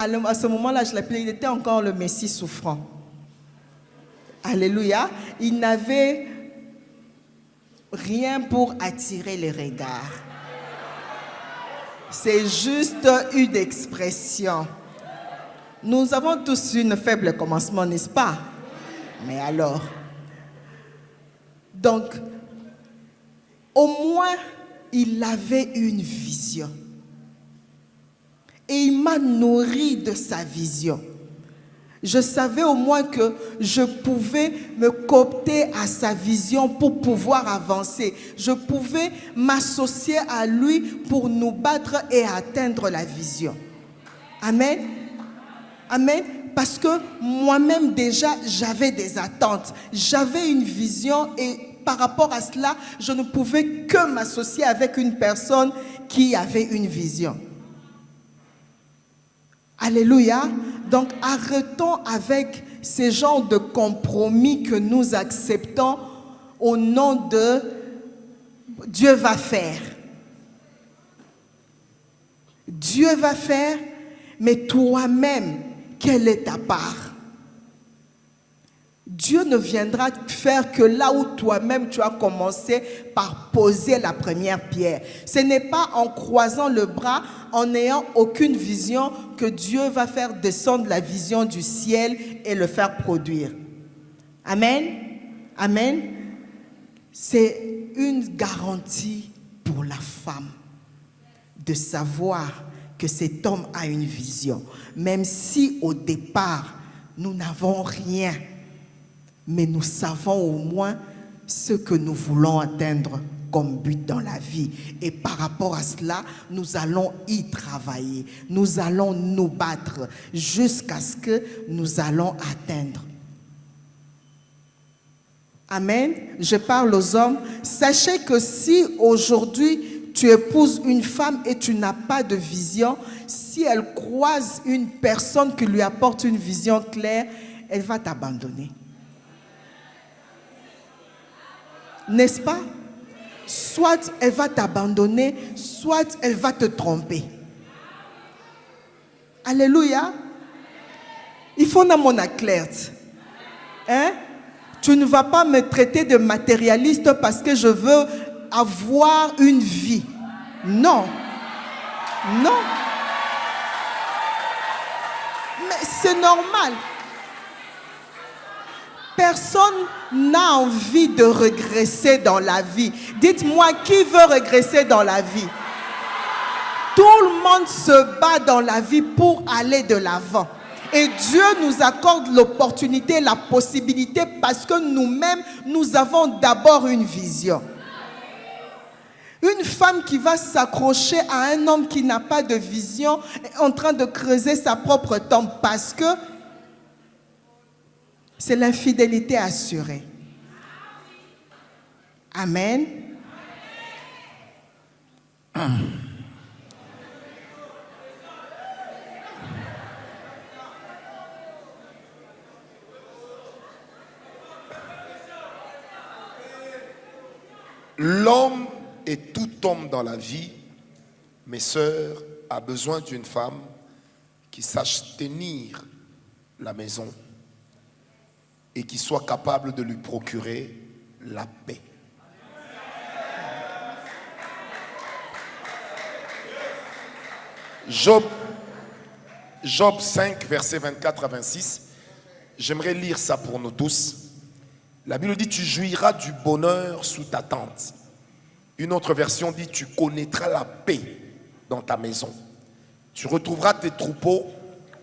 À ce moment-là, je l'appelais, il était encore le Messie souffrant. Alléluia. Il n'avait rien pour attirer les regards. C'est juste une expression. Nous avons tous une faible commencement, n'est-ce pas? Mais alors, donc, au moins, il avait une vision. Et il m'a nourri de sa vision. Je savais au moins que je pouvais me coopter à sa vision pour pouvoir avancer. Je pouvais m'associer à lui pour nous battre et atteindre la vision. Amen. Amen. Parce que moi-même déjà, j'avais des attentes. J'avais une vision et par rapport à cela, je ne pouvais que m'associer avec une personne qui avait une vision. Alléluia. Donc arrêtons avec ces genres de compromis que nous acceptons au nom de Dieu va faire. Dieu va faire, mais toi-même, quelle est ta part? Dieu ne viendra faire que là où toi-même tu as commencé par poser la première pierre. Ce n'est pas en croisant le bras, en n'ayant aucune vision, que Dieu va faire descendre la vision du ciel et le faire produire. Amen. Amen. C'est une garantie pour la femme de savoir que cet homme a une vision. Même si au départ, nous n'avons rien, mais nous savons au moins ce que nous voulons atteindre comme but dans la vie. Et par rapport à cela, nous allons y travailler. Nous allons nous battre jusqu'à ce que nous allons atteindre. Amen. Je parle aux hommes. Sachez que si aujourd'hui tu épouses une femme et tu n'as pas de vision, si elle croise une personne qui lui apporte une vision claire, elle va t'abandonner. N'est-ce pas? Soit elle va t'abandonner, soit elle va te tromper. Alléluia. Il faut que mon clair. Hein? Tu ne vas pas me traiter de matérialiste parce que je veux avoir une vie. Non. Non. Mais c'est normal. Personne n'a envie de régresser dans la vie. Dites-moi, qui veut régresser dans la vie? Tout le monde se bat dans la vie pour aller de l'avant. Et Dieu nous accorde l'opportunité, la possibilité, parce que nous-mêmes, nous avons d'abord une vision. Une femme qui va s'accrocher à un homme qui n'a pas de vision est en train de creuser sa propre tombe parce que c'est l'infidélité assurée. Amen. L'homme et tout homme dans la vie, mes sœurs, a besoin d'une femme qui sache tenir la maison et qui soit capable de lui procurer la paix. Job 5, versets 24 à 26. J'aimerais lire ça pour nous tous. La Bible dit, tu jouiras du bonheur sous ta tente. Une autre version dit, tu connaîtras la paix dans ta maison. Tu retrouveras tes troupeaux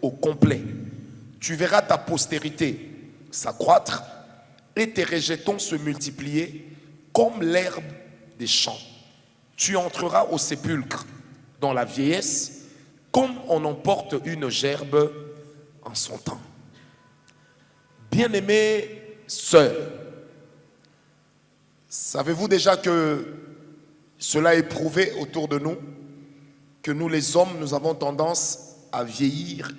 au complet. Tu verras ta postérité s'accroître et tes rejetons se multiplier comme l'herbe des champs. Tu entreras au sépulcre dans la vieillesse comme on emporte une gerbe en son temps. Bien-aimés sœurs, savez-vous déjà que cela est prouvé autour de nous, que nous les hommes, nous avons tendance à vieillir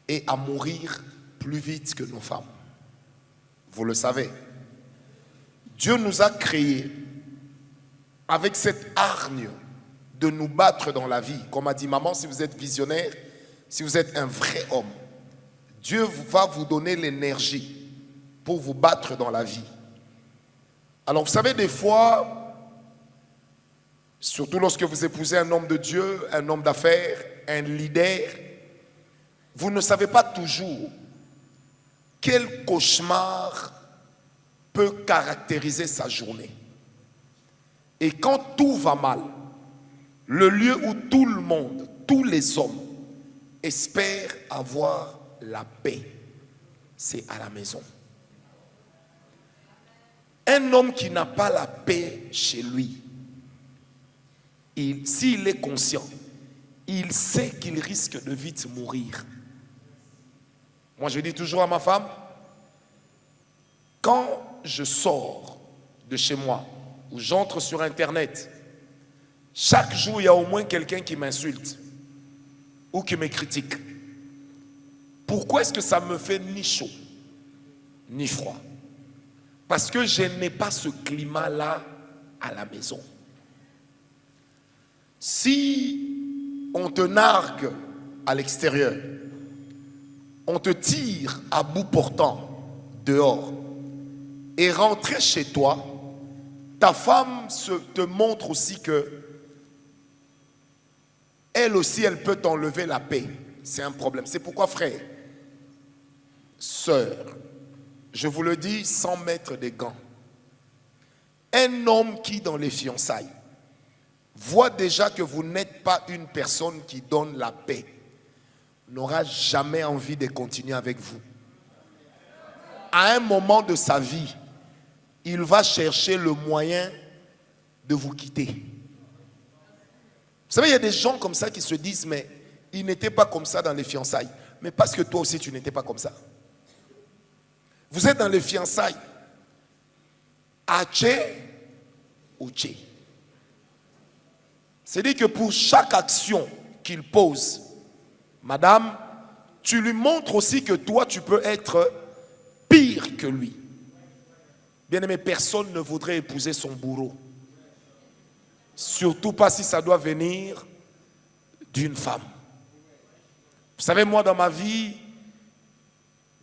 et à mourir plus vite que nos femmes. Vous le savez. Dieu nous a créés avec cette hargne de nous battre dans la vie. Comme a dit maman, si vous êtes visionnaire, si vous êtes un vrai homme, Dieu va vous donner l'énergie pour vous battre dans la vie. Alors vous savez, des fois, surtout lorsque vous épousez un homme de Dieu, un homme d'affaires, un leader, vous ne savez pas toujours quel cauchemar peut caractériser sa journée. Et quand tout va mal, le lieu où tout le monde, tous les hommes espèrent avoir la paix, c'est à la maison. Un homme qui n'a pas la paix chez lui, s'il est conscient, il sait qu'il risque de vite mourir. Moi, je dis toujours à ma femme, quand je sors de chez moi ou j'entre sur Internet, chaque jour, il y a au moins quelqu'un qui m'insulte ou qui me critique. Pourquoi est-ce que ça me fait ni chaud, ni froid? Parce que je n'ai pas ce climat-là à la maison. Si on te nargue à l'extérieur, on te tire à bout portant dehors et rentrer chez toi, ta femme te montre aussi que elle aussi, elle peut t'enlever la paix. C'est un problème. C'est pourquoi, frère, sœur, je vous le dis sans mettre des gants, un homme qui, dans les fiançailles, voit déjà que vous n'êtes pas une personne qui donne la paix, n'aura jamais envie de continuer avec vous. À un moment de sa vie, il va chercher le moyen de vous quitter. Vous savez, il y a des gens comme ça qui se disent, mais il n'était pas comme ça dans les fiançailles. Mais parce que toi aussi, tu n'étais pas comme ça. Vous êtes dans les fiançailles. Ache ou Tché. C'est-à-dire que pour chaque action qu'il pose, madame, tu lui montres aussi que toi, tu peux être pire que lui. Bien-aimé, personne ne voudrait épouser son bourreau. Surtout pas si ça doit venir d'une femme. Vous savez, moi, dans ma vie,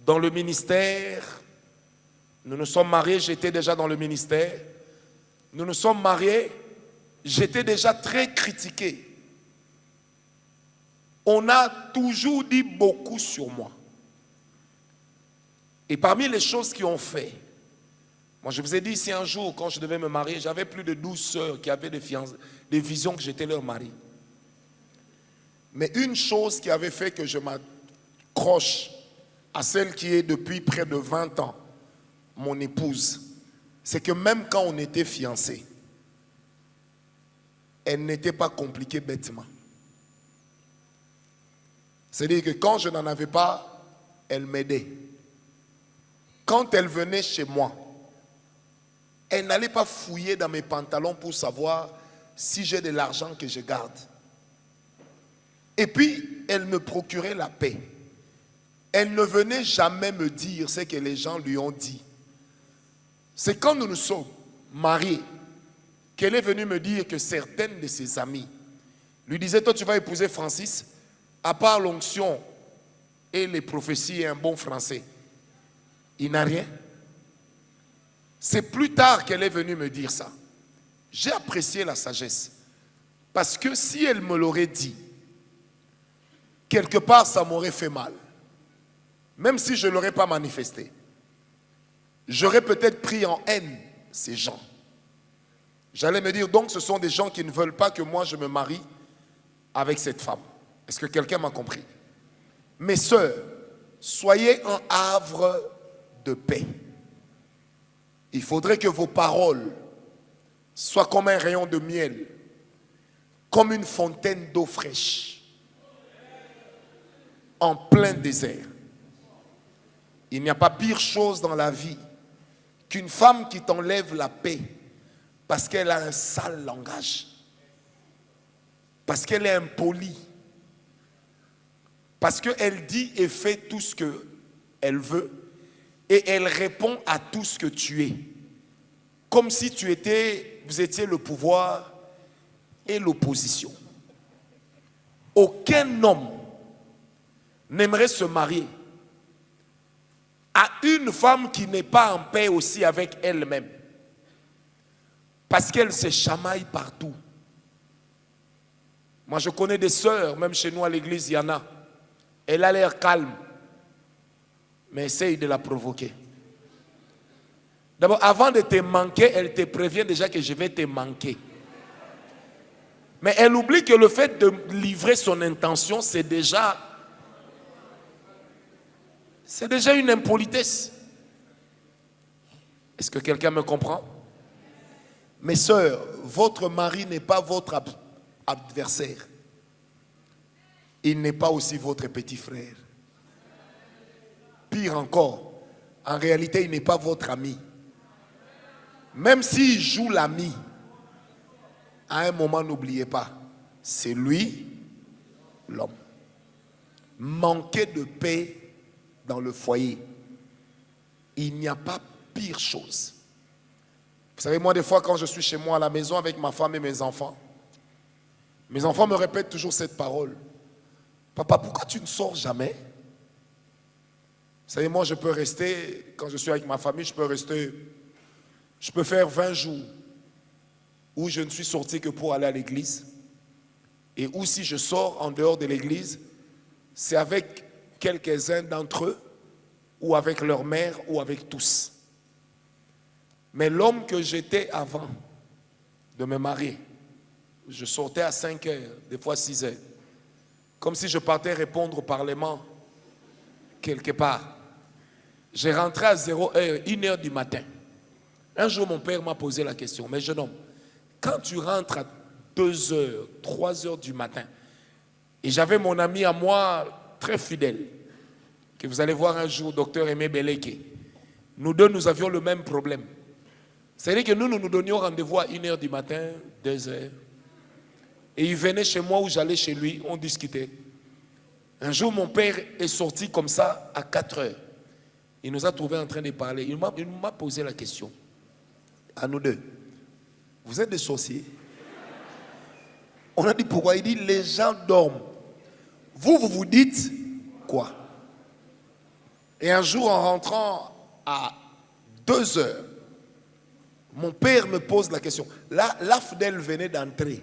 dans le ministère, nous nous sommes mariés, j'étais déjà dans le ministère. Nous nous sommes mariés, j'étais déjà très critiqué. On a toujours dit beaucoup sur moi. Et parmi les choses qui ont fait, moi je vous ai dit ici un jour, quand je devais me marier, j'avais plus de 12 sœurs qui avaient des visions que j'étais leur mari. Mais une chose qui avait fait que je m'accroche à celle qui est depuis près de 20 ans, mon épouse, c'est que même quand on était fiancés, elle n'était pas compliquée bêtement. C'est-à-dire que quand je n'en avais pas, elle m'aidait. Quand elle venait chez moi, elle n'allait pas fouiller dans mes pantalons pour savoir si j'ai de l'argent que je garde. Et puis, elle me procurait la paix. Elle ne venait jamais me dire ce que les gens lui ont dit. C'est quand nous nous sommes mariés qu'elle est venue me dire que certaines de ses amies lui disaient, toi tu vas épouser Francis, à part l'onction et les prophéties et un bon français, il n'a rien. C'est plus tard qu'elle est venue me dire ça. J'ai apprécié la sagesse. Parce que si elle me l'aurait dit, quelque part ça m'aurait fait mal. Même si je ne l'aurais pas manifesté. J'aurais peut-être pris en haine ces gens. J'allais me dire, donc ce sont des gens qui ne veulent pas que moi je me marie avec cette femme. Est-ce que quelqu'un m'a compris? Mes sœurs, soyez un havre de paix. Il faudrait que vos paroles soient comme un rayon de miel, comme une fontaine d'eau fraîche, en plein désert. Il n'y a pas pire chose dans la vie qu'une femme qui t'enlève la paix parce qu'elle a un sale langage, parce qu'elle est impolie, parce qu'elle dit et fait tout ce qu'elle veut et elle répond à tout ce que tu es, comme si vous étiez le pouvoir et l'opposition. Aucun homme n'aimerait se marier à une femme qui n'est pas en paix aussi avec elle-même? Parce qu'elle se chamaille partout. Moi, je connais des sœurs, même chez nous à l'église, il y en a. Elle a l'air calme, mais essaye de la provoquer. D'abord, avant de te manquer, elle te prévient déjà que je vais te manquer. Mais elle oublie que le fait de livrer son intention, c'est déjà une impolitesse. Est-ce que quelqu'un me comprend? Mes sœurs, votre mari n'est pas votre adversaire. Il n'est pas aussi votre petit frère. Pire encore, en réalité, il n'est pas votre ami. Même s'il joue l'ami, à un moment, n'oubliez pas, c'est lui, l'homme. Manquer de paix dans le foyer, il n'y a pas pire chose. Vous savez, moi, des fois, quand je suis chez moi à la maison avec ma femme et mes enfants me répètent toujours cette parole. Papa, pourquoi tu ne sors jamais? Vous savez, moi, je peux rester, quand je suis avec ma famille, je peux faire 20 jours où je ne suis sorti que pour aller à l'église. Et où si je sors en dehors de l'église, c'est avec quelques-uns d'entre eux, ou avec leur mère, ou avec tous. Mais l'homme que j'étais avant de me marier, je sortais à 5 heures, des fois 6 heures, comme si je partais répondre au Parlement quelque part. J'ai rentré à 0 heure, 1 heure du matin. Un jour, mon père m'a posé la question, mais jeune homme, quand tu rentres à 2 heures, 3 heures du matin, et j'avais mon ami à moi, très fidèle, que vous allez voir un jour, docteur Aimé Beleke, nous deux, nous avions le même problème. C'est-à-dire que nous donnions rendez-vous à 1 heure du matin, 2 heures, et il venait chez moi ou j'allais chez lui, on discutait. Un jour, mon père est sorti comme ça à 4 heures. Il nous a trouvés en train de parler. Il m'a posé la question, à nous deux. Vous êtes des sorciers? On a dit pourquoi? Il dit les gens dorment. Vous vous dites quoi? Et un jour, en rentrant à 2 heures, mon père me pose la question. Là, l'AFDEL venait d'entrer.